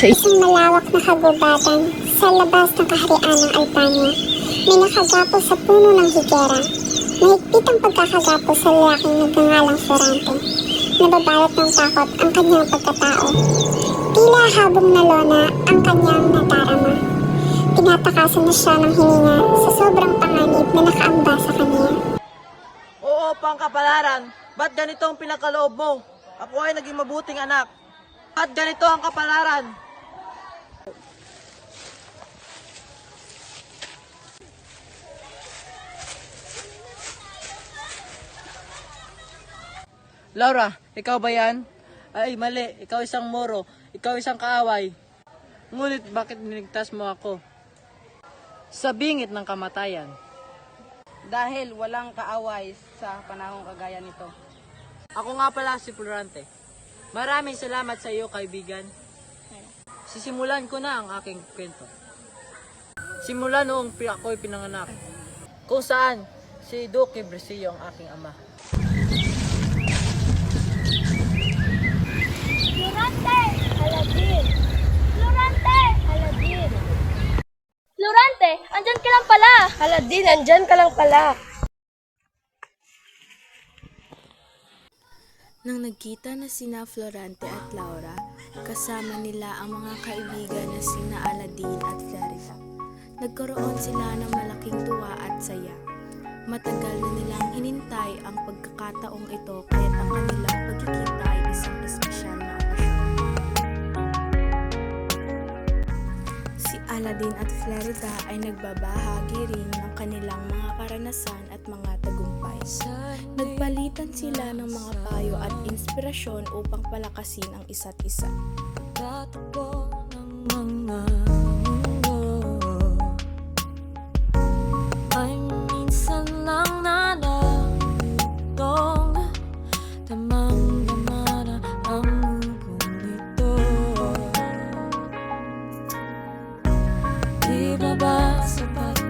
sa isang malawak na kagubatan sa labas ng kaharian ng Albania. May nakagapos sa puno ng higera. Mahigpit ang pagkakagapos sa lalaking nagngangalang Florante. Nababalot ng takot ang kanyang pagkatao. Tila habong na lona ang kanyang nadarama. Tinatakasan na siya ng hininga sa sobrang panganib na nakaamba sa kanya. Oo, pangkapalaran. Ba't ganito ang pinakaloob mo? Ako ay naging mabuting anak. Ba't ganito ang kapalaran? Laura, ikaw ba yan? Ay, mali. Ikaw isang moro. Ikaw isang kaaway. Ngunit bakit niligtas mo ako? Sa bingit ng kamatayan. Dahil walang kaaway sa panahong kagaya nito. Ako nga pala si Florante. Maraming salamat sa iyo, kaibigan. Sisimulan ko na ang aking kwento. Simula noong ako'y pinanganak, kung saan si Duque Brisillo ang aking ama. Florante! Aladin! Florante! Aladin! Florante! Andyan ka lang pala! Aladin, andyan ka lang pala. Nang nagkita na sina Florante at Laura, kasama nila ang mga kaibigan na sina Aladin at Flerita. Nagkaroon sila ng malaking tuwa at saya. Matagal na nilang hinintay ang pagkakataong ito kaya't ang kanilang pagkikita ay isang espesyal na okasyon. Si Aladin at Flerita ay nagbabahagi rin ng kanilang mga karanasan at mga tagumpay. Nagpalitan sila ng mga payo at inspirasyon upang palakasin ang isa't isa. Tatakbo ng mga mundo ay minsan lang nanatong tamang-tama na ang mundong ito. Di ba ba sapat